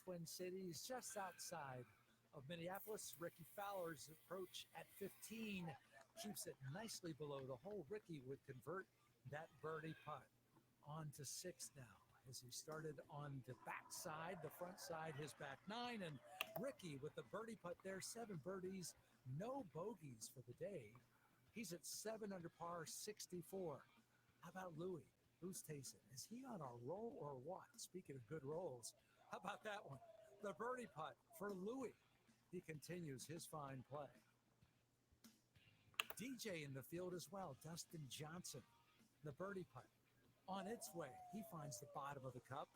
Twin Cities, just outside of Minneapolis. Ricky Fowler's approach at 15 keeps it nicely below the hole. Ricky would convert that birdie putt. On to 6 now, as he started on the back side, the front side, his back 9, and Ricky with the birdie putt there, 7 birdies, no bogeys for the day. He's at 7 under par, 64. How about Louis Oosthuizen? Is he on a roll or what? Speaking of good rolls, how about that one? The birdie putt for Louis. He continues his fine play. DJ in the field as well, Dustin Johnson. The birdie putt on its way. He finds the bottom of the cup.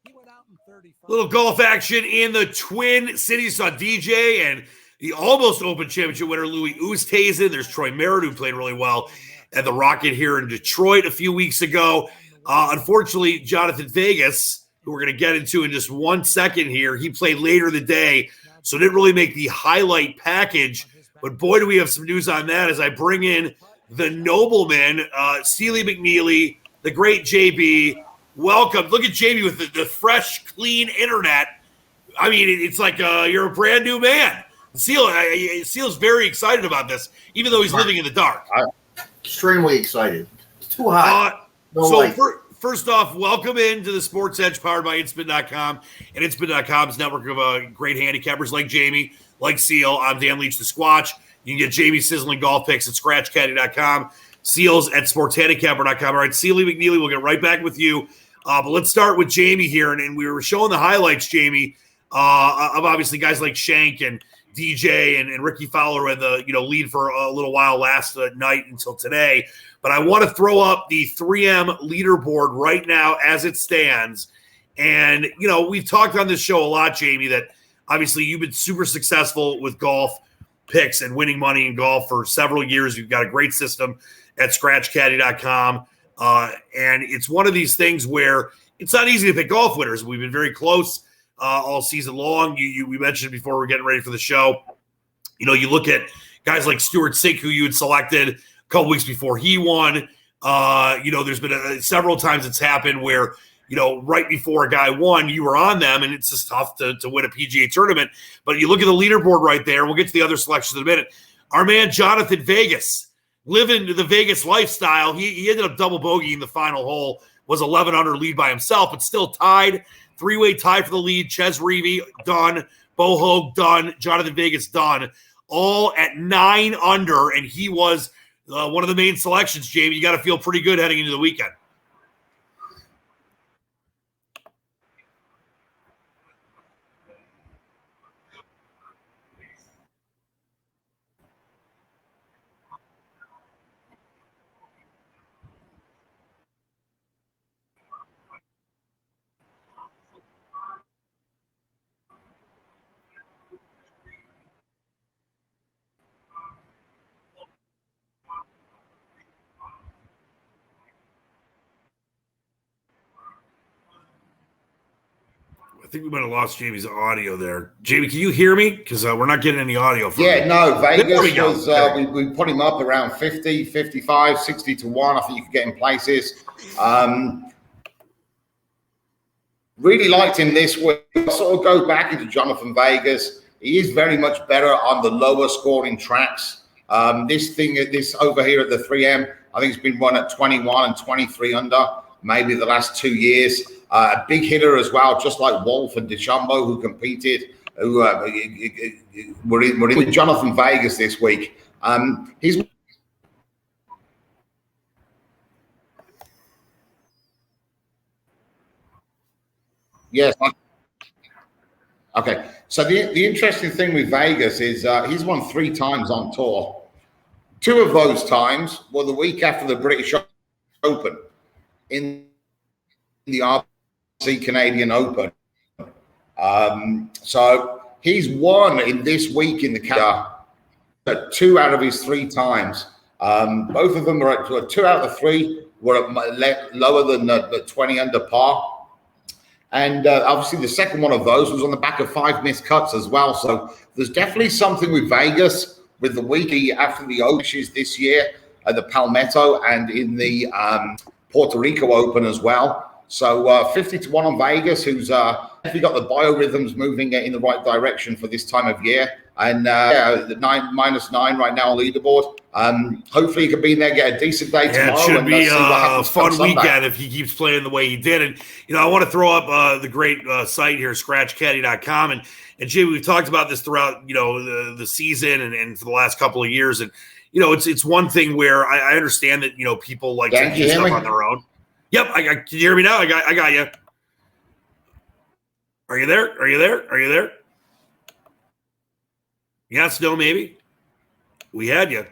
He went out in 35. Little golf action in the Twin Cities. Saw DJ and the almost Open Championship winner Louis Oosthuizen. There's Troy Merritt, who played really well at the Rocket here in Detroit a few weeks ago. Unfortunately, Jonathan Vegas, who we're going to get into in just 1 second here, he played later in the day, so didn't really make the highlight package. But boy, do we have some news on that as I bring in the nobleman, Sealy McNeely, the great JB. Welcome. Look at JB with the fresh, clean internet. I mean, it's like you're a brand new man. Seal's very excited about this, even though he's living in the dark. I'm extremely excited. It's too hot. First off, welcome into the SportSedge powered by Inspin.com and Inspin.com's network of great handicappers like Jamie, like Seal. I'm Dan Leach, the Squatch. You can get Jamie's sizzling golf picks at ScratchCaddy.com, Seals at SportsHandicapper.com. All right, Sealy McNeely, we'll get right back with you. But let's start with Jamie here. And we were showing the highlights, Jamie, of obviously guys like Shank and DJ and Ricky Fowler had the lead for a little while last night until today. But I want to throw up the 3M leaderboard right now as it stands. And, we've talked on this show a lot, Jamie, that obviously you've been super successful with golf picks and winning money in golf for several years. You've got a great system at ScratchCaddy.com. And it's one of these things where it's not easy to pick golf winners. We've been very close all season long. We mentioned before we're getting ready for the show, you look at guys like Stuart Sink, who you had selected a couple weeks before he won. There's been several times it's happened where, right before a guy won, you were on them, and it's just tough to win a PGA tournament. But you look at the leaderboard right there, and we'll get to the other selections in a minute. Our man Jonathan Vegas, living the Vegas lifestyle, he ended up double bogeying the final hole, was 11 under lead by himself, but still tied, 3-way tie for the lead. Ches Reavie, done. Bo Hoag, done. Jonathan Vegas, done. All at 9 under, and he was one of the main selections, Jamie. You got to feel pretty good heading into the weekend. I think we might have lost Jamie's audio there. Jamie, can you hear me? Because we're not getting any audio from him. No, Vegas we put him up around 50, 55, 60 to 1. I think you could get in places. Really liked him this week. I'll sort of go back into Jonathan Vegas. He is very much better on the lower scoring tracks. This over here at the 3M, I think it's been run at 21 and 23 under, maybe the last 2 years. A big hitter as well, just like Wolf and DeChambeau, who competed, who were in Jonathan Vegas this week. He's yes. Okay. So the interesting thing with Vegas is he's won 3 times on tour. 2 of those times were the week after the British Open in the RBC Canadian Open. So he's won in this week in the Canada 2 out of his 3 times. Both of them are at 2 out of the 3 were lower than the 20 under par. And obviously the second one of those was on the back of 5 missed cuts as well. So there's definitely something with Vegas with the week after the Oceans this year at the Palmetto and in the Puerto Rico Open as well. So 50 to 1 on Vegas, who's definitely got the biorhythms moving in the right direction for this time of year. And the -9 right now on leaderboard. Hopefully he can be in there, get a decent day tomorrow. It should and be see what a happens fun come weekend Sunday. if he keeps playing the way he did. And, I want to throw up the great site here, scratchcaddy.com. And Jay, we've talked about this throughout, the season and for the last couple of years. And, it's one thing where I understand that, people like to do stuff on their own. Yep. Can you hear me now? I got you. Are you there? Are you there? Are you there? Yes, no, maybe. We had you.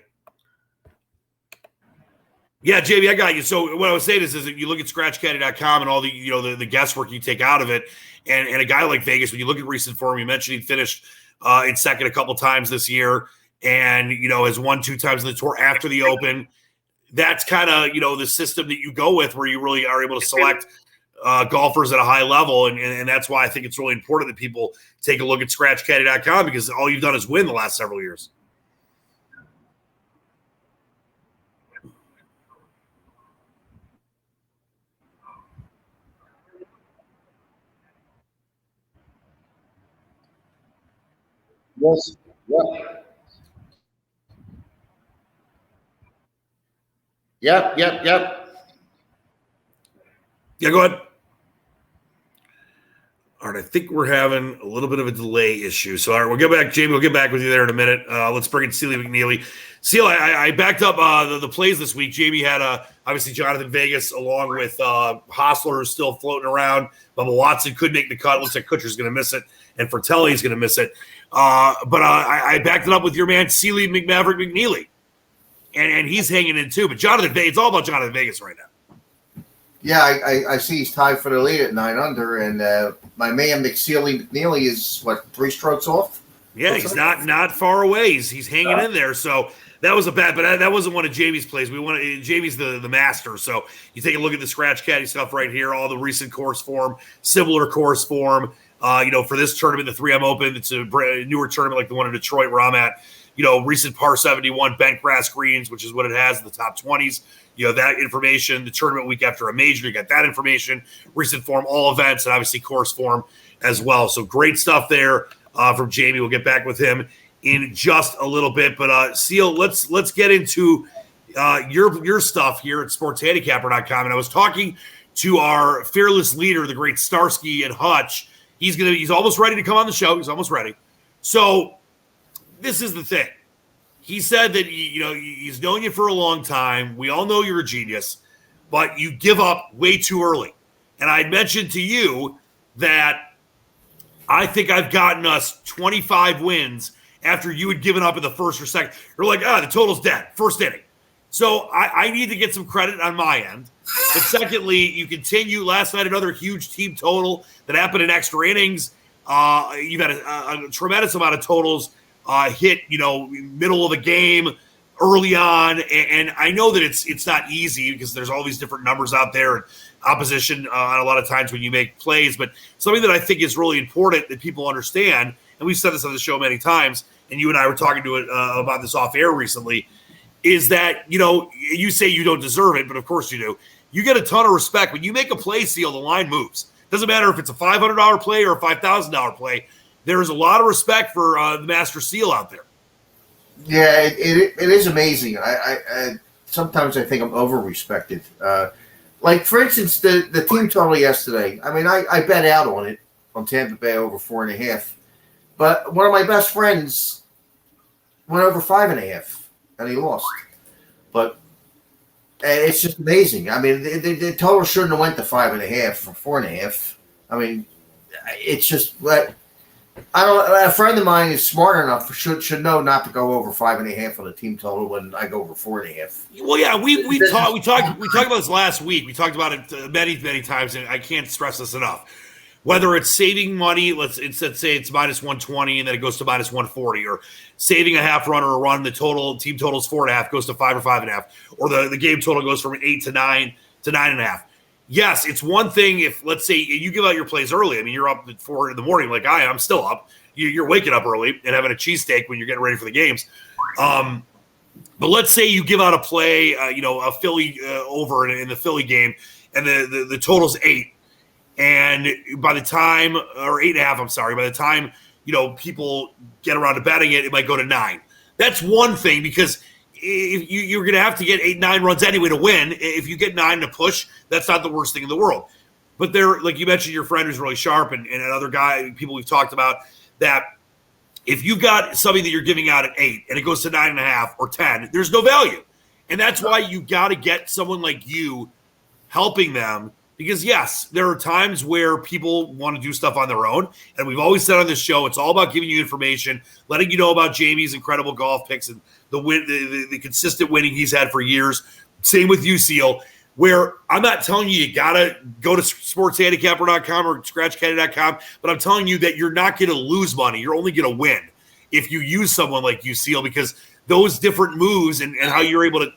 Yeah, JB, I got you. So what I was saying is that you look at scratchcaddy.com and all the the guesswork you take out of it, and a guy like Vegas, when you look at recent form, you mentioned he finished in second a couple times this year, and has won 2 times in the tour after the Open. That's kind of the system that you go with, where you really are able to select golfers at a high level, and that's why I think it's really important that people take a look at scratchcaddy.com, because all you've done is win the last several years. Yes. Yep. Yeah, go ahead. All right, I think we're having a little bit of a delay issue. So, all right, we'll get back, Jamie. We'll get back with you there in a minute. Let's bring in Sealy McNeely. Seal, I backed up the plays this week. Jamie had obviously Jonathan Vegas along with Hostler, who's still floating around. Bubba Watson could make the cut. Looks like Kutcher's going to miss it, and Fratelli's going to miss it. But I backed it up with your man Sealy McNeely, and he's hanging in too. But Jonathan Vegas, it's all about Jonathan Vegas right now. Yeah, I see he's tied for the lead at 9 under, and my man McNeely is 3 strokes off. Yeah, he's not far away. He's hanging in there. So that was a bad, but that wasn't one of Jamie's plays. Jamie's the master. So you take a look at the Scratch Caddy stuff right here, all the recent course form, similar course form. For this tournament, the 3M Open, it's a newer tournament like the one in Detroit where I'm at. Recent par 71 bent grass greens, which is what it has in the top 20s. That information, the tournament week after a major, you got that information, recent form, all events, and obviously course form as well. So great stuff there from Jamie. We'll get back with him in just a little bit. But Seal, let's get into your stuff here at sportshandicapper.com. And I was talking to our fearless leader, the great Starsky and Hutch. He's almost ready to come on the show. He's almost ready. So this is the thing. He said that, he's known you for a long time. We all know you're a genius, but you give up way too early. And I mentioned to you that I think I've gotten us 25 wins after you had given up in the first or second. You're like, the total's dead, first inning. So I need to get some credit on my end. But secondly, you continue. Last night, another huge team total that happened in extra innings. You've had a tremendous amount of totals hit, middle of the game, early on. And I know that it's not easy because there's all these different numbers out there and opposition on a lot of times when you make plays. But something that I think is really important that people understand, and we've said this on the show many times, and you and I were talking to it about this off air recently, is that, you say you don't deserve it, but of course you do. You get a ton of respect. When you make a play, Seal, the line moves. Doesn't matter if it's a $500 play or a $5,000 play. There is a lot of respect for the Master Seal out there. Yeah, it is amazing. I sometimes I think I'm over-respected. Like, for instance, the team total yesterday. I mean, I bet out on it, on Tampa Bay over 4.5. But one of my best friends went over 5.5, and he lost. But it's just amazing. I mean, the total shouldn't have went to 5.5 for 4.5. I mean, it's just like, a friend of mine is smart enough should know not to go over 5.5 on the team total when I go over 4.5. Well, yeah, we talked about this last week. We talked about it many times, and I can't stress this enough. Whether it's saving money, let's say it's minus 120 and then it goes to minus 140, or saving a half run or a run, the team total is 4.5, goes to 5 or 5.5, or the game total goes from 8 to 9 to 9.5. Yes, it's one thing if, let's say, you give out your plays early. I mean, you're up at 4 in the morning like I'm still up. You're waking up early and having a cheesesteak when you're getting ready for the games. But let's say you give out a play, a Philly over in the Philly game, and the total's 8. And by the time, or 8.5, I'm sorry, by the time, people get around to betting it, it might go to 9. That's one thing, because if you're going to have to get 8, 9 runs anyway to win. If you get 9 to push, that's not the worst thing in the world. But there, like you mentioned, your friend who's really sharp and another guy, people we've talked about, that if you got something that you're giving out at 8 and it goes to 9.5 or 10, there's no value. And that's why you got to get someone like you helping them. Because, yes, there are times where people want to do stuff on their own. And we've always said on this show, it's all about giving you information, letting you know about Jamie's incredible golf picks and the consistent winning he's had for years. Same with you, Seal, where I'm not telling you got to go to sportshandicapper.com or scratchcaddy.com, but I'm telling you that you're not going to lose money. You're only going to win if you use someone like you, Seal, because those different moves and how you're able to,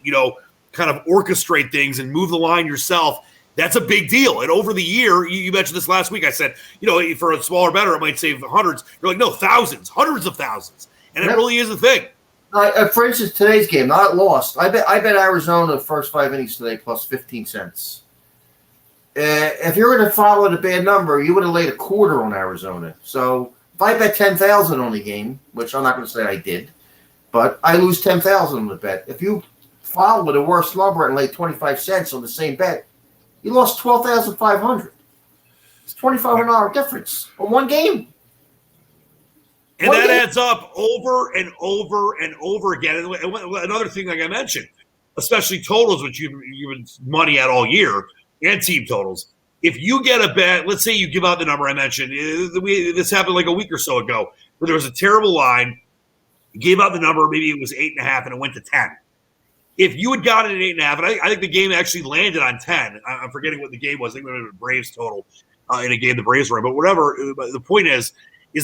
kind of orchestrate things and move the line yourself, that's a big deal. And over the year, you mentioned this last week, I said, for a smaller bettor, it might save hundreds. You're like, no, thousands, hundreds of thousands. And it really is a thing. For instance, today's game, not lost. I bet Arizona the first 5 innings today plus 15 cents. If you're going to follow the bad number, you would have laid a quarter on Arizona. So if I bet 10,000 on the game, which I'm not going to say I did, but I lose 10,000 on the bet. If you follow the worst number and lay 25 cents on the same bet, you lost $12,500. It's $2,500 difference on one game. And that adds up over and over and over again. And another thing, like I mentioned, especially totals, which you've been money at all year, and team totals. If you get a bet, let's say you give out the number I mentioned. This happened like a week or so ago, where there was a terrible line. You gave out the number, maybe it was 8.5, and it went to 10. If you had gotten an 8.5, and I think the game actually landed on 10. I'm forgetting what the game was. I think it was a Braves total in a game the Braves were in. But whatever, the point is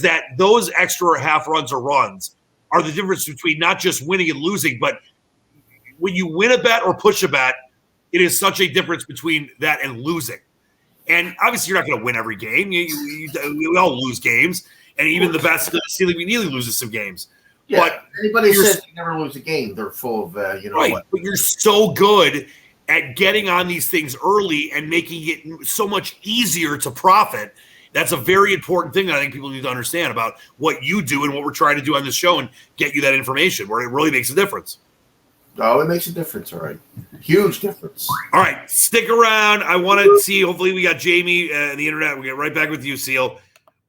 that those extra half runs or runs are the difference between not just winning and losing, but when you win a bet or push a bet, it is such a difference between that and losing. And obviously, you're not going to win every game. We all lose games, and even the best Steely McNeely loses some games. Yeah, but anybody says you never lose a game, they're full of right. what. But you're so good at getting on these things early and making it so much easier to profit. That's a very important thing that I think people need to understand about what you do and what we're trying to do on this show and get you that information where it really makes a difference. Oh, it makes a difference, all right. Huge difference. All right, stick around. I want to see, hopefully we got Jamie and the internet. We'll get right back with you, Seal.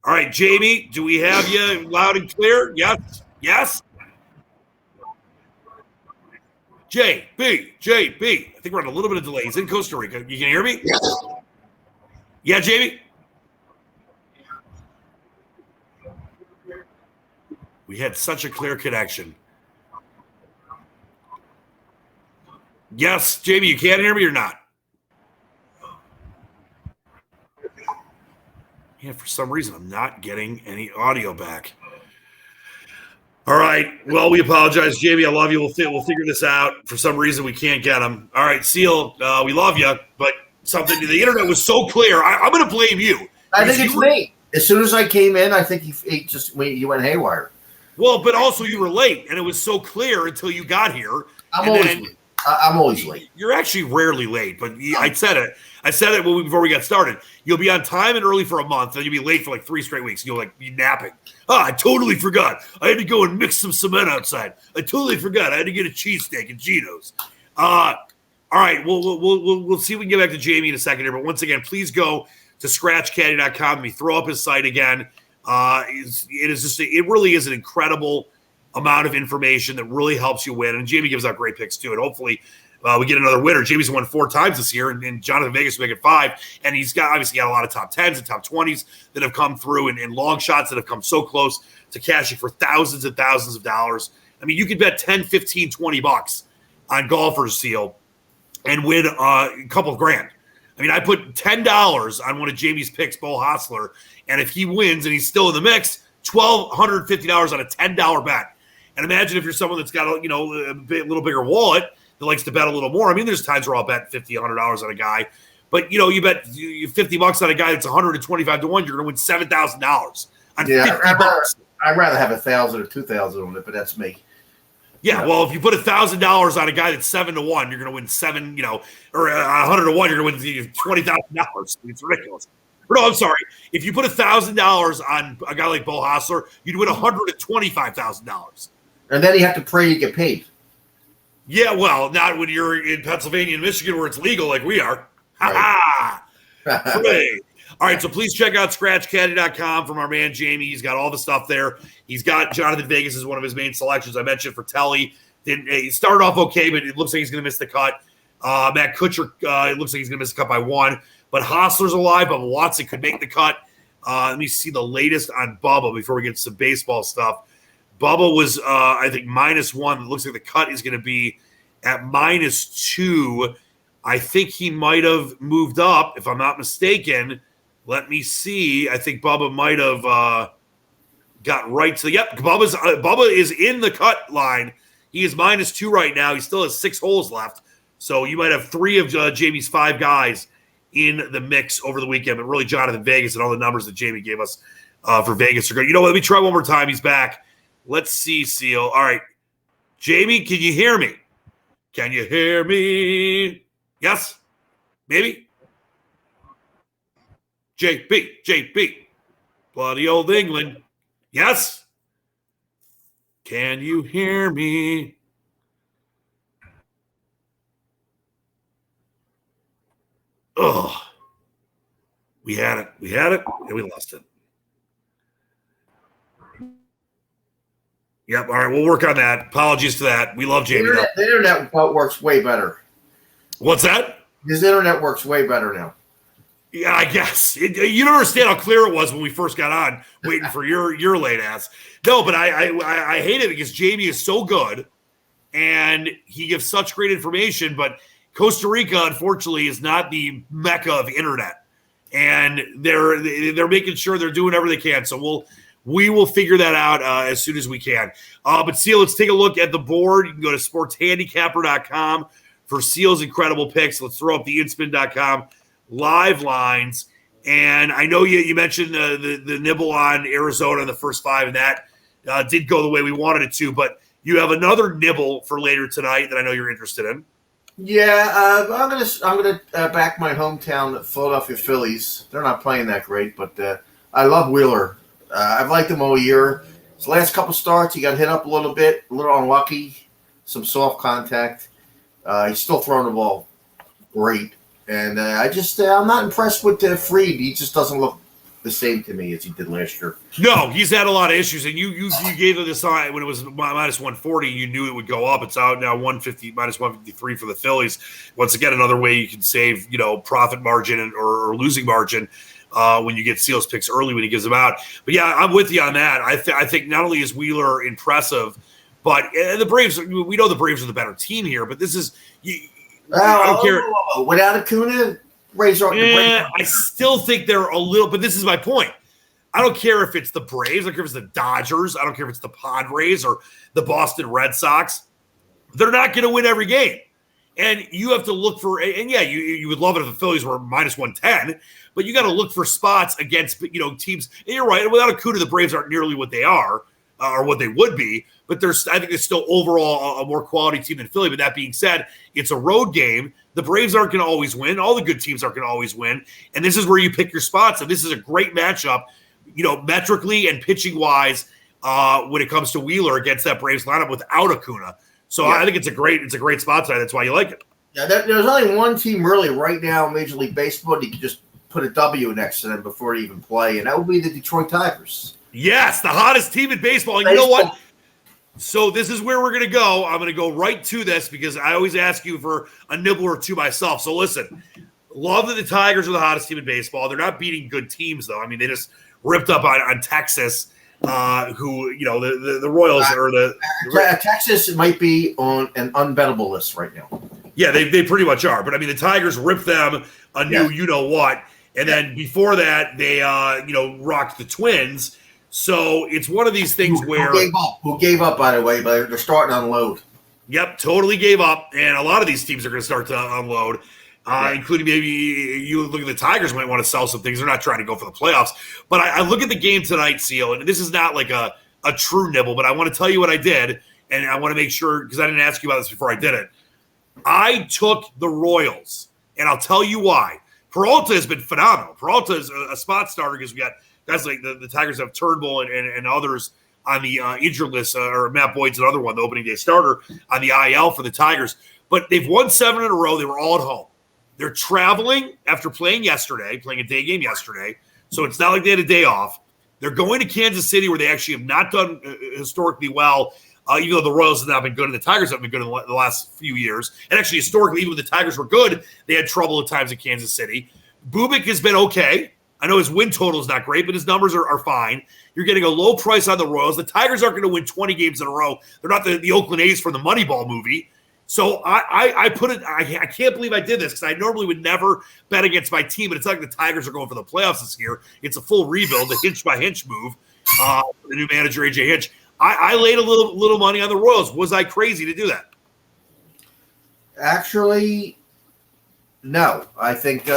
All right, Jamie, do we have you loud and clear? Yes. Yes? JB. I think we're on a little bit of delay. He's in Costa Rica. You can hear me? Yes. Yeah, Jamie? We had such a clear connection. Yes, Jamie, you can't hear me or not? Yeah, for some reason, I'm not getting any audio back. All right. Well, we apologize, Jamie. I love you. We'll figure this out. For some reason, we can't get him. All right, Seal, we love you, but the internet was so clear. I'm going to blame you. I think it's me. As soon as I came in, I think he went haywire. Well, but also you were late, and it was so clear until you got here. I'm always late. You're actually rarely late, but I said it. I said it before we got started. You'll be on time and early for a month, then you'll be late for like 3 straight weeks. You'll be napping. I totally forgot. I had to go and mix some cement outside. I totally forgot. I had to get a cheesesteak and Geno's. All right, we'll see if we can get back to Jamie in a second here. But once again, please go to scratchcaddy.com. Let me throw up his site again. It really is an incredible amount of information that really helps you win. And Jamie gives out great picks too. And hopefully we get another winner. Jamie's won 4 times this year, and Jonathan Vegas will make it 5. And he's obviously got a lot of top 10s and top 20s that have come through and long shots that have come so close to cashing for thousands and thousands of dollars. I mean, you could bet 10, 15, 20 bucks on golfers, Seal, and win a couple of grand. I mean, I put $10 on one of Jamie's picks, Bo Hostler, and if he wins and he's still in the mix, $1,250 on a $10 bet. And imagine if you're someone that's got a little bigger wallet that likes to bet a little more. I mean, there's times where I'll bet $50, $100 on a guy, but you bet $50 on a guy that's 125 to 1, you're going to win $7,000 on $50. I'd rather have 1,000 or 2,000 on it, but that's me. Yeah, well, if you put $1,000 on a guy that's 7 to 1, you're going to win 7, or 100 to 1, you're going to win $20,000. It's ridiculous. No, I'm sorry. If you put $1,000 on a guy like Bo Hostler, you'd win $125,000. And then you have to pray you get paid. Yeah, well, not when you're in Pennsylvania and Michigan where it's legal like we are. Ha ha! Pray. All right, so please check out ScratchCaddy.com from our man Jamie. He's got all the stuff there. He's got Jonathan Vegas as one of his main selections. I mentioned for Telly. He started off okay, but it looks like he's going to miss the cut. Matt Kutcher, it looks like he's going to miss the cut by 1. But Hostler's alive. Bubba Watson could make the cut. Let me see the latest on Bubba before we get to some baseball stuff. Bubba was, I think, -1. It looks like the cut is going to be at -2. I think he might have moved up, if I'm not mistaken. Let me see. I think Bubba might have got right to the – yep, Bubba is in the cut line. He is -2 right now. He still has 6 holes left. So you might have 3 of Jamie's 5 guys in the mix over the weekend. But really, Jonathan Vegas and all the numbers that Jamie gave us for Vegas are good. You know what? Let me try one more time. He's back. Let's see, Seal. All right. Jamie, can you hear me? Can you hear me? Yes? Maybe? JB, bloody old England. Yes? Can you hear me? Oh, we had it, and we lost it. Yep, all right, we'll work on that. Apologies to that. We love Jamie. The internet works way better. What's that? His internet works way better now. Yeah, I guess. You don't understand how clear it was when we first got on, waiting for your late ass. No, but I hate it because Jamie is so good, and he gives such great information, but Costa Rica, unfortunately, is not the mecca of internet, and they're making sure they're doing whatever they can. So we will figure that out as soon as we can. But Seal, let's take a look at the board. You can go to sportshandicapper.com for Seal's incredible picks. Let's throw up the inspin.com live lines. And I know you mentioned the nibble on Arizona in the first 5, and that did go the way we wanted it to. But you have another nibble for later tonight that I know you're interested in. Yeah, I'm gonna back my hometown Philadelphia Phillies. They're not playing that great, but I love Wheeler. I've liked him all year. His last couple starts, he got hit up a little bit, a little unlucky, some soft contact. He's still throwing the ball great, and I'm not impressed with Fried. He just doesn't look the same to me as he did last year. No, he's had a lot of issues, and you gave it this sign when it was -140. You knew it would go up. It's out now -153 for the Phillies. Once again, another way you can save profit margin or losing margin when you get Seals picks early when he gives them out. But yeah, I'm with you on that. I think not only is Wheeler impressive, but the Braves. We know the Braves are the better team here, but this is I don't care. Without Acuna, Braves aren't. I still think they're a little, but this is my point. I don't care if it's the Braves. I don't care if it's the Dodgers. I don't care if it's the Padres or the Boston Red Sox. They're not going to win every game. And you have to look for, and yeah, you would love it if the Phillies were -110, but you got to look for spots against, teams. And you're right. Without Acuna, the Braves aren't nearly what they are or what they would be, but I think it's still overall a more quality team than Philly. But that being said, it's a road game. The Braves aren't going to always win. All the good teams aren't going to always win. And this is where you pick your spots. And this is a great matchup, metrically and pitching wise, when it comes to Wheeler against that Braves lineup without Acuna. So yeah. I think it's a great spot tonight. That's why you like it. Yeah, there's only one team really right now in Major League Baseball. You can just put a W next to them before they even play, and that would be the Detroit Tigers. Yes, the hottest team in baseball. And you know what? So this is where we're going to go. I'm going to go right to this because I always ask you for a nibble or two myself. So listen, love that the Tigers are the hottest team in baseball. They're not beating good teams, though. I mean, they just ripped up on Texas, who, the Royals are the Texas might be on an unbettable list right now. Yeah, they pretty much are. But, I mean, the Tigers ripped them a new you-know-what. And then before that, they, rocked the Twins. So it's one of these things who gave up, by the way, but they're starting to unload. Yep, totally gave up. And a lot of these teams are going to start to unload, including maybe you look at the Tigers might want to sell some things. They're not trying to go for the playoffs. But I look at the game tonight, Seal, and this is not like a true nibble, but I want to tell you what I did, and I want to make sure, because I didn't ask you about this before I did it. I took the Royals, and I'll tell you why. Peralta has been phenomenal. Peralta is a spot starter because we got guys like the Tigers have Turnbull and others on the injured list, or Matt Boyd's another one, the opening day starter on the IL for the Tigers. But they've won 7 in a row. They were all at home. They're traveling after playing a day game yesterday. So it's not like they had a day off. They're going to Kansas City, where they actually have not done historically well, even though the Royals have not been good and the Tigers haven't been good in the last few years. And actually, historically, even when the Tigers were good, they had trouble at times in Kansas City. Bubik has been okay. I know his win total is not great, but his numbers are fine. You're getting a low price on the Royals. The Tigers aren't going to win 20 games in a row. They're not the Oakland A's from the Moneyball movie. So I put it. I can't believe I did this, because I normally would never bet against my team, but it's not like the Tigers are going for the playoffs this year. It's a full rebuild, the hinch by hinch move. The new manager AJ Hinch. I laid a little money on the Royals. Was I crazy to do that? Actually, no. I think you're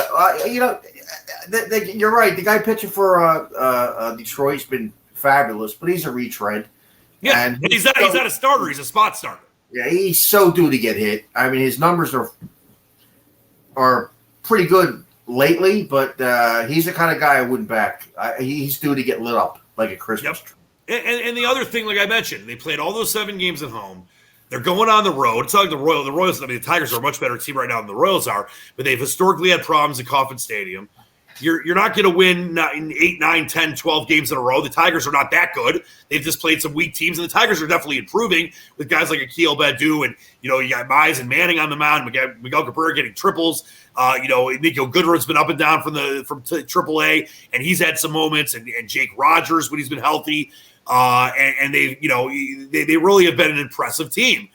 right. The guy pitching for Detroit's been fabulous, but he's a retread. Yeah, and he's not a starter. He's a spot starter. Yeah, he's so due to get hit. I mean, his numbers are pretty good lately, but he's the kind of guy I wouldn't back. He's due to get lit up like a Christmas tree. And the other thing, like I mentioned, they played all those 7 games at home. They're going on the road. It's not like the Royals. I mean, the Tigers are a much better team right now than the Royals are, but they've historically had problems at Kauffman Stadium. You're not going to win 8, 9, 10, 12 games in a row. The Tigers are not that good. They've just played some weak teams, and the Tigers are definitely improving with guys like Akil Baddoo, and you got Mize and Manning on the mound. Miguel Cabrera getting triples. Nico Goodwin's been up and down from AAA, and he's had some moments. And Jake Rogers when he's been healthy, and they really have been an impressive team.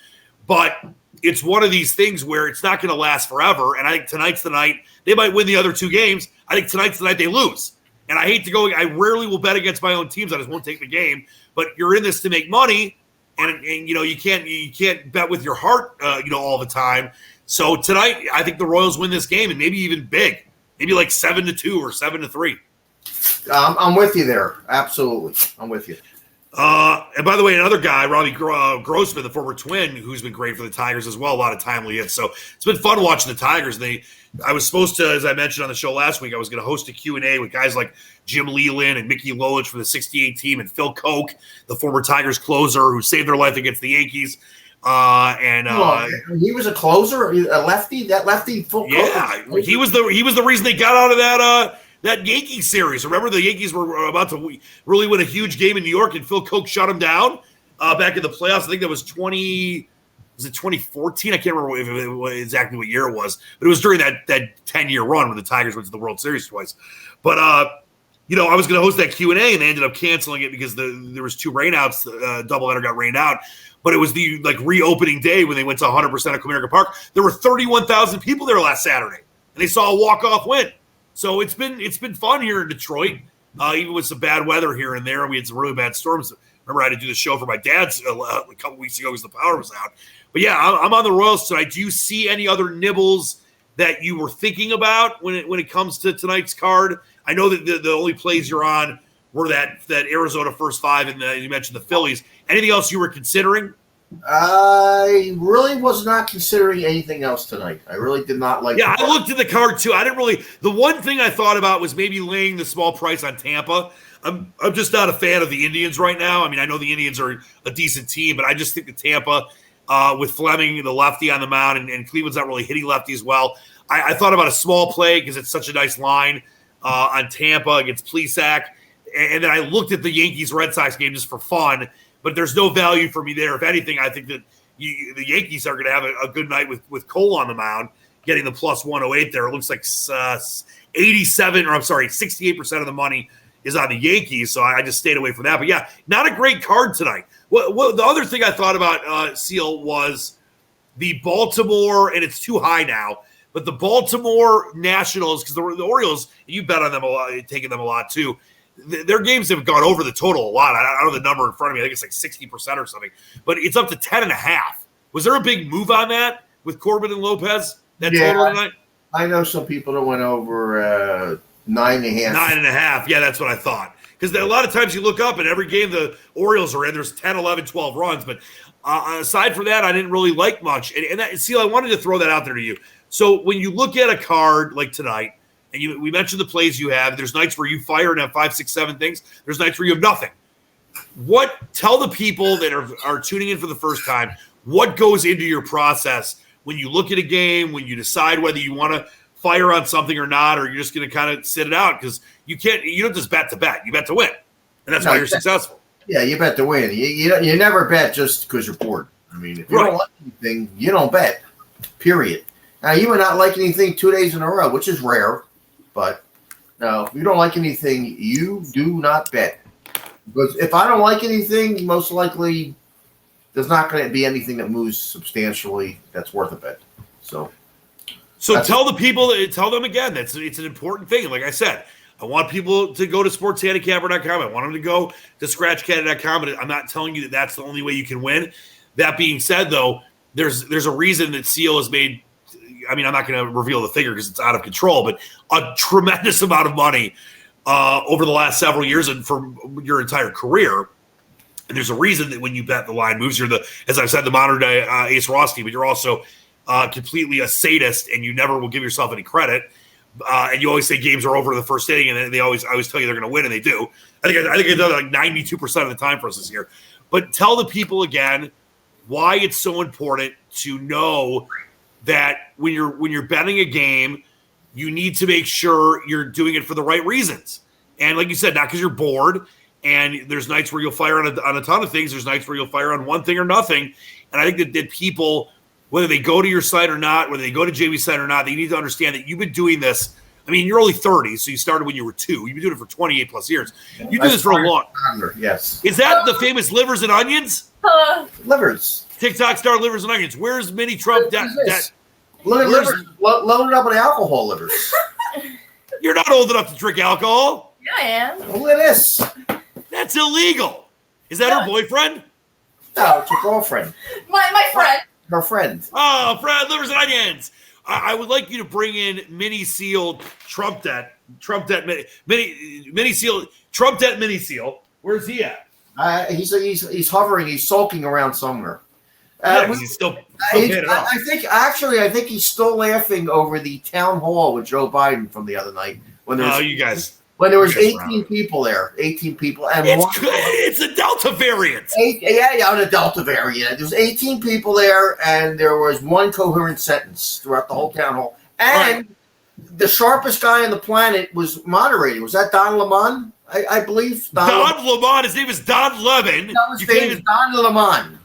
But it's one of these things where it's not going to last forever. And I think tonight's the night. They might win the other 2 games. I think tonight's the night they lose. And I hate to go. I rarely will bet against my own teams. I just won't take the game. But you're in this to make money, and you can't bet with your heart, all the time. So tonight, I think the Royals win this game, and maybe even big, maybe like 7-2 or 7-3. I'm with you there. Absolutely, I'm with you. And by the way, another guy, Robbie Grossman, the former Twin, who's been great for the Tigers as well. A lot of timely hits. So it's been fun watching the Tigers. I was supposed to, as I mentioned on the show last week, I was going to host a Q&A with guys like Jim Leland and Mickey Lolich from the 68 team, and Phil Koch, the former Tigers closer who saved their life against the Yankees. He was a closer, a lefty. That lefty, Phil Koch. Yeah, he was the reason they got out of that Yankees series. Remember, the Yankees were about to really win a huge game in New York, and Phil Koch shut them down back in the playoffs. I think that was 2014? I can't remember exactly what year it was, but it was during that 10-year run when the Tigers went to the World Series twice. But I was going to host that Q&A, and they ended up canceling it because there was 2 rainouts. Doubleheader got rained out. But it was the reopening day when they went to 100% of Comerica Park. There were 31,000 people there last Saturday, and they saw a walk-off win. So it's been fun here in Detroit, even with some bad weather here and there. We had some really bad storms. Remember, I had to do the show for my dad's a couple weeks ago because the power was out. But yeah, I'm on the Royals tonight. Do you see any other nibbles that you were thinking about when it comes to tonight's card? I know that the only plays you're on were that Arizona first 5, and you mentioned the Phillies. Anything else you were considering? I really was not considering anything else tonight. I really did not like. Yeah, I looked at the card too. I didn't really. The one thing I thought about was maybe laying the small price on Tampa. I'm just not a fan of the Indians right now. I mean, I know the Indians are a decent team, but I just think that Tampa, with Fleming, the lefty on the mound, and Cleveland's not really hitting lefties well. I thought about a small play because it's such a nice line on Tampa against Plesac. And then I looked at the Yankees-Red Sox game just for fun, but there's no value for me there. If anything, I think that the Yankees are going to have a good night with Cole on the mound, getting the plus 108 there. It looks like 68% of the money is on the Yankees, so I just stayed away from that. But yeah, not a great card tonight. What the other thing I thought about, Seal, was the Baltimore, and it's too high now, but the Baltimore Nationals, because the Orioles, you bet on them a lot, taking them a lot too. Their games have gone over the total a lot. I don't know the number in front of me. I think it's like 60% or something. But it's up to 10.5. Was there a big move on that with Corbin and Lopez? That total tonight? I know some people that went over 9.5. 9.5. Yeah, that's what I thought. Because a lot of times you look up and every game the Orioles are in, there's 10, 11, 12 runs. But aside from that, I didn't really like much. And Seal, I wanted to throw that out there to you. So when you look at a card like tonight, and we mentioned the plays you have. There's nights where you fire and have 5, 6, 7 things. There's nights where you have nothing. Tell the people that are tuning in for the first time, what goes into your process when you look at a game, when you decide whether you want to fire on something or not, or you're just going to kind of sit it out, because you don't just bet to bet, you bet to win, and that's why you're successful. Yeah, you bet to win. You never bet just because you're bored. I mean, if you don't like anything, you don't bet, period. Now, you may not like anything 2 days in a row, which is rare, but no, if you don't like anything, you do not bet. Because if I don't like anything, most likely there's not going to be anything that moves substantially that's worth a bet. So tell the people, tell them again, it's an important thing. Like I said, I want people to go to sportshandicapper.com. I want them to go to scratchcaddy.com, but I'm not telling you that that's the only way you can win. That being said, though, there's a reason that Seal has made, I mean, I'm not going to reveal the figure because it's out of control, but a tremendous amount of money over the last several years and for your entire career. And there's a reason that when you bet, the line moves. You're as I've said, the modern day Ace Roski, but you're also completely a sadist, and you never will give yourself any credit. And you always say games are over in the first inning, and I always tell you they're going to win, and they do. I think I've done it like 92% of the time for us this year. But tell the people again why it's so important to know that when you're betting a game, you need to make sure you're doing it for the right reasons. And like you said, not because you're bored. And there's nights where you'll fire on a ton of things. There's nights where you'll fire on one thing or nothing. And I think that people, whether they go to your site or not, whether they go to Jamie's site or not, they need to understand that you've been doing this. I mean, you're only 30, so you started when you were 2. You've been doing it for 28 plus years. You do this for a long. Yes. Is that the famous livers and onions? Livers. TikTok star livers and onions. Where's Mini Trump? Livers loaded up with alcohol livers. You're not old enough to drink alcohol. Yeah, I am. Look at this. That's illegal. Is that her boyfriend? No, it's her girlfriend. My friend. Her friend. Oh, Fred, livers and onions. I would like you to bring in Mini Seal Trump Debt Mini Seal. Where's he at? He's hovering. He's sulking around somewhere. He's still I think he's still laughing over the town hall with Joe Biden from the other night when there was 18 people there. 18 people, and it's a Delta variant. The Delta variant. There was 18 people there, and there was one coherent sentence throughout the whole town hall. And the sharpest guy on the planet was moderating. Was that Don Lemon? I believe Don Lemon. His name is Don Lemon. No, his name is Don Lemon.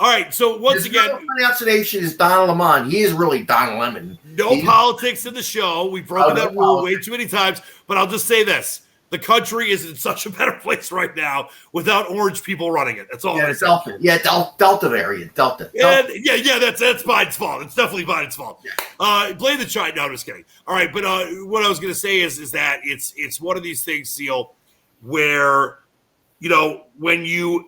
All right, so once again, pronunciation is Don Lemon. He is really Don Lemon. No politics in the show. We've broken that rule way too many times. But I'll just say this: the country is in such a better place right now without orange people running it. That's all. Yeah, Delta. Yeah, Delta variant. Delta. Yeah. That's Biden's fault. It's definitely Biden's fault. Yeah. Blame the China. No, I'm just kidding. All right, but what I was going to say is that it's one of these things, Seal, where when you've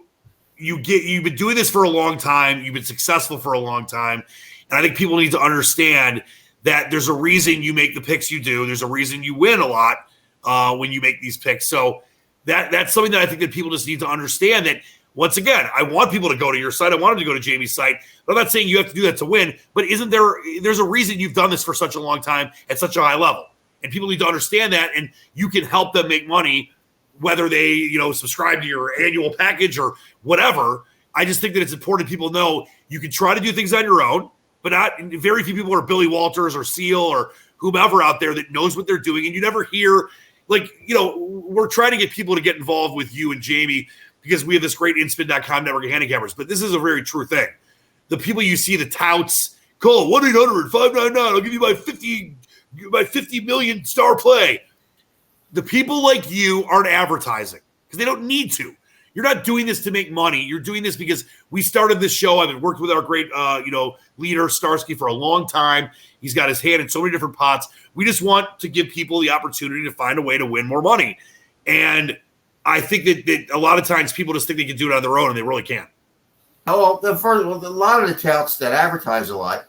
been doing this for a long time, you've been successful for a long time, and I think people need to understand that there's a reason you make the picks you do. There's a reason you win a lot when you make these picks. So that's something that I think that people just need to understand. That once again, I want people to go to your site. I want them to go to Jamie's site. But I'm not saying you have to do that to win. But there's a reason you've done this for such a long time at such a high level, and people need to understand that. And you can help them make money, whether they, subscribe to your annual package or whatever. I just think that it's important people know you can try to do things on your own, but very few people are Billy Walters or Seal or whomever out there that knows what they're doing. And you never hear, we're trying to get people to get involved with you and Jamie because we have this great inspin.com network of handicappers. But this is a very true thing. The people you see, the touts, call 1-800-599. I'll give you my 50 million star play. The people like you aren't advertising because they don't need to. You're not doing this to make money. You're doing this because we started this show. I've been working with our great, leader, Starsky, for a long time. He's got his hand in so many different pots. We just want to give people the opportunity to find a way to win more money. And I think that a lot of times people just think they can do it on their own, and they really can't. Oh, well, a lot of the touts that advertise a lot,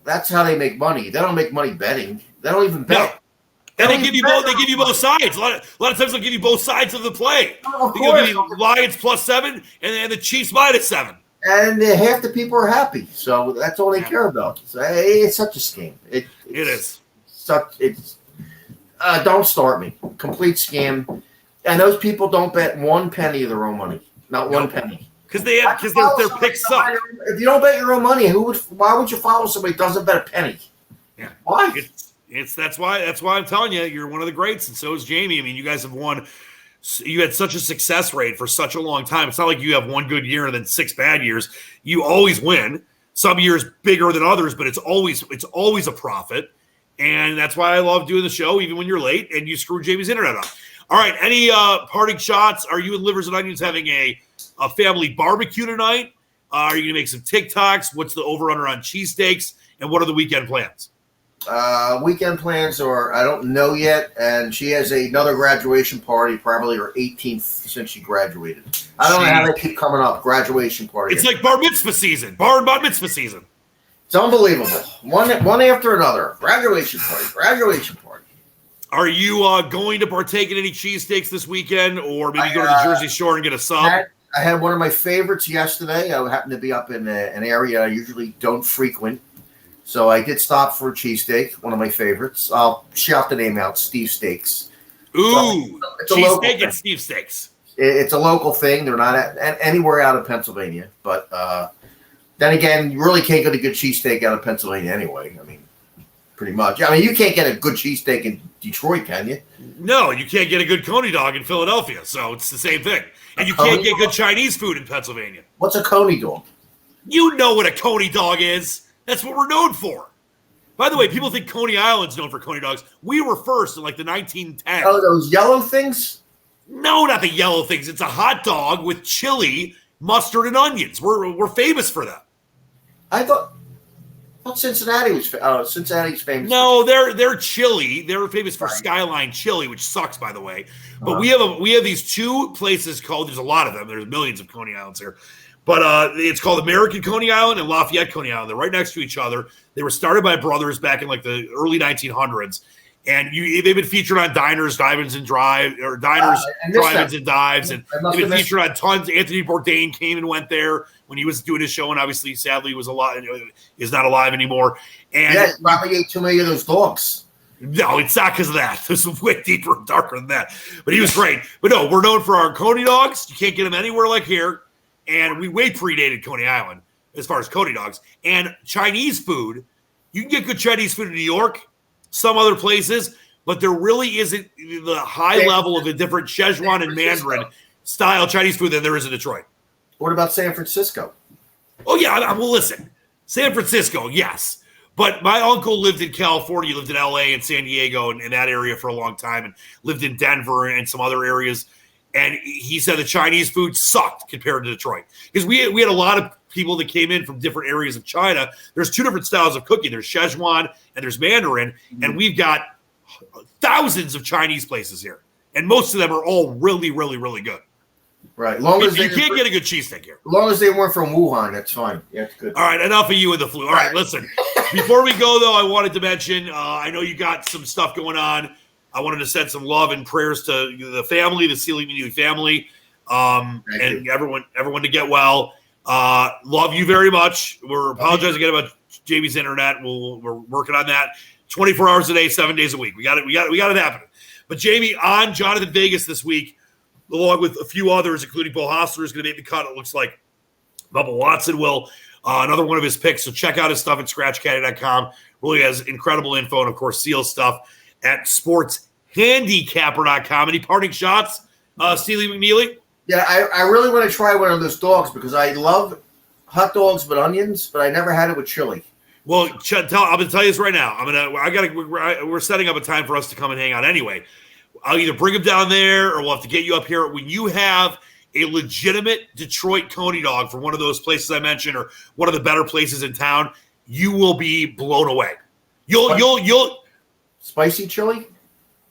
that's how they make money. They don't make money betting. They don't even bet. No. And they give you both. They give you both sides. A lot of times they'll give you both sides of the play. Oh, they'll give you Lions +7 and the Chiefs -7. And half the people are happy, so that's all they care about. So it's such a scheme. It is. Don't start me. Complete scam. And those people don't bet 1 penny of their own money. Not 1 penny. Because their picks suck. If you don't bet your own money, why would you follow somebody who doesn't bet a penny? Yeah. Why? That's why I'm telling you, you're one of the greats, and so is Jamie. I mean, you guys have won. You had such a success rate for such a long time. It's not like you have one good year and then 6 bad years. You always win. Some years bigger than others, but it's always a profit. And that's why I love doing the show, even when you're late and you screw Jamie's internet up. All right, any parting shots? Are you and Livers and Onions having a family barbecue tonight? Are you going to make some TikToks? What's the over-under on cheesesteaks? And what are the weekend plans? Weekend plans are, I don't know yet, and she has another graduation party, probably her 18th since she graduated. I don't know how they keep coming up, graduation party. It's like bar mitzvah season, bar mitzvah season. It's unbelievable. One after another. Graduation party. Are you going to partake in any cheesesteaks this weekend, or maybe go to the Jersey Shore and get a sub? I had one of my favorites yesterday. I happened to be up in an area I usually don't frequent. So I did stop for a cheesesteak, one of my favorites. I'll shout the name out, Steve Steaks. Ooh, cheesesteak and Steve Steaks. It's a local thing. They're not anywhere out of Pennsylvania. But then again, you really can't get a good cheesesteak out of Pennsylvania anyway. I mean, pretty much. I mean, you can't get a good cheesesteak in Detroit, can you? No, you can't get a good Coney dog in Philadelphia. So it's the same thing. And you can't get good Chinese food in Pennsylvania. What's a Coney dog? You know what a Coney dog is. That's what we're known for. By the way, people think Coney Island's known for Coney dogs. We were first in like the 1910s. Oh, those yellow things? No, not the yellow things. It's a hot dog with chili, mustard, and onions. We're famous for that. I thought Cincinnati was Cincinnati's famous. No, they're chili. They're famous for Skyline chili, which sucks, by the way. But we have these 2 places called. There's a lot of them. There's millions of Coney Islands here. But it's called American Coney Island and Lafayette Coney Island. They're right next to each other. They were started by brothers back in like the early 1900s. And they've been featured on Diners, Drive-Ins, and Drive-Ins, and Dives. And they've been featured on tons. Anthony Bourdain came and went there when he was doing his show. And obviously, sadly, is not alive anymore. And probably ate too many of those dogs. No, it's not because of that. There's way deeper and darker than that. But he was great. But no, we're known for our Coney dogs. You can't get them anywhere like here. And we way predated Coney Island as far as Coney dogs. And Chinese food, you can get good Chinese food in New York, some other places, but there really isn't the high level of a different Szechuan and Mandarin style Chinese food than there is in Detroit. What about San Francisco? Oh, yeah. Well, listen, San Francisco, yes. But my uncle lived in California, lived in L.A. and San Diego and in that area for a long time, and lived in Denver and some other areas. And he said the Chinese food sucked compared to Detroit. Because we had a lot of people that came in from different areas of China. There's 2 different styles of cooking. There's Szechuan and there's Mandarin. And we've got thousands of Chinese places here. And most of them are all really, really, really good. Right. You can't get a good cheesesteak here. As long as they weren't from Wuhan, that's fine. Yeah, it's good. All right, enough of you and the flu. All right, listen. Before we go, though, I wanted to mention, I know you got some stuff going on. I wanted to send some love and prayers to the family, the Sealy Media family, and everyone to get well. Love you very much. We're apologizing again about Jamie's internet. We're working on that 24 hours a day, 7 days a week. We got it happening. But Jamie, on Jonathan Vegas this week, along with a few others, including Bo Hostler, is going to make the cut. It looks like Bubba Watson will. Another one of his picks. So check out his stuff at scratchcaddy.com. Really has incredible info and, of course, Seal stuff at sportshandicapper.com. Any parting shots, Steely McNeely? Yeah, I really want to try one of those dogs because I love hot dogs with onions, but I never had it with chili. Well, I'm going to tell you this right now. We're setting up a time for us to come and hang out anyway. I'll either bring them down there or we'll have to get you up here. When you have a legitimate Detroit Coney dog from one of those places I mentioned or one of the better places in town, you will be blown away. You'll spicy chili?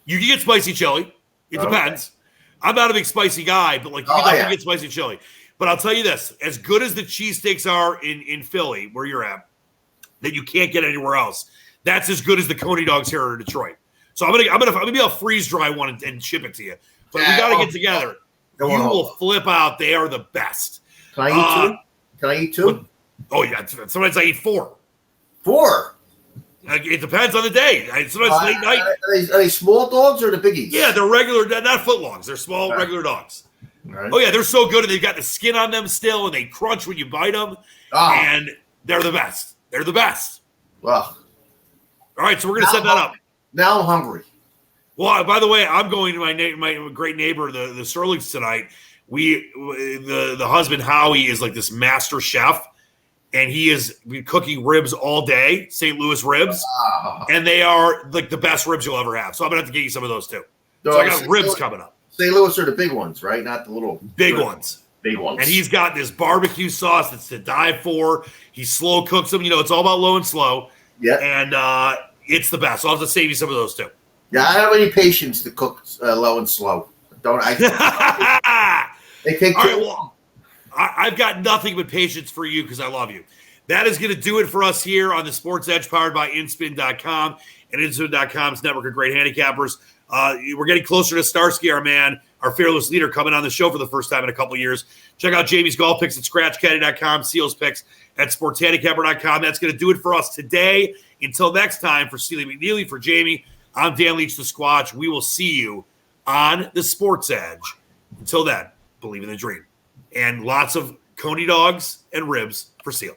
You can get spicy chili. It depends. I'm not a big spicy guy, but you can definitely get spicy chili. But I'll tell you this: as good as the cheesesteaks are in Philly, where you're at, that you can't get anywhere else, that's as good as the Coney dogs here in Detroit. So I'm gonna be a freeze dry one and ship it to you. But we got to get together. You will flip out. They are the best. Can I eat two? Oh yeah. Sometimes I eat 4. 4. It depends on the day. Sometimes late night. Are they small dogs or the biggies? Yeah, they're regular, not footlongs. They're small, regular dogs. Right. Oh, yeah, they're so good, and they've got the skin on them still, and they crunch when you bite them, and they're the best. They're the best. Well. All right, so we're going to set that up. Now I'm hungry. Well, by the way, I'm going to my great neighbor, the Sterlings tonight. The husband, Howie, is like this master chef, and he is cooking ribs all day, St. Louis ribs, and they are like the best ribs you'll ever have. So I'm going to have to get you some of those too. So I got ribs coming up. St. Louis are the big ones, right? Not the little big ones. Big ones. And he's got this barbecue sauce that's to die for. He slow cooks them. It's all about low and slow. Yeah. And it's the best. So I'll have to save you some of those too. Yeah, I don't have any patience to cook low and slow. Don't I? They take too long. I've got nothing but patience for you because I love you. That is going to do it for us here on the Sports Edge, powered by InSpin.com and InSpin.com's network of great handicappers. We're getting closer to Starsky, our man, our fearless leader, coming on the show for the first time in a couple of years. Check out Jamie's golf picks at ScratchCaddy.com, Seal's picks at SportsHandicapper.com. That's going to do it for us today. Until next time, for Steely McNeely, for Jamie, I'm Dan Leach, the Squatch. We will see you on the Sports Edge. Until then, believe in the dream. And lots of coney dogs and ribs for Seal.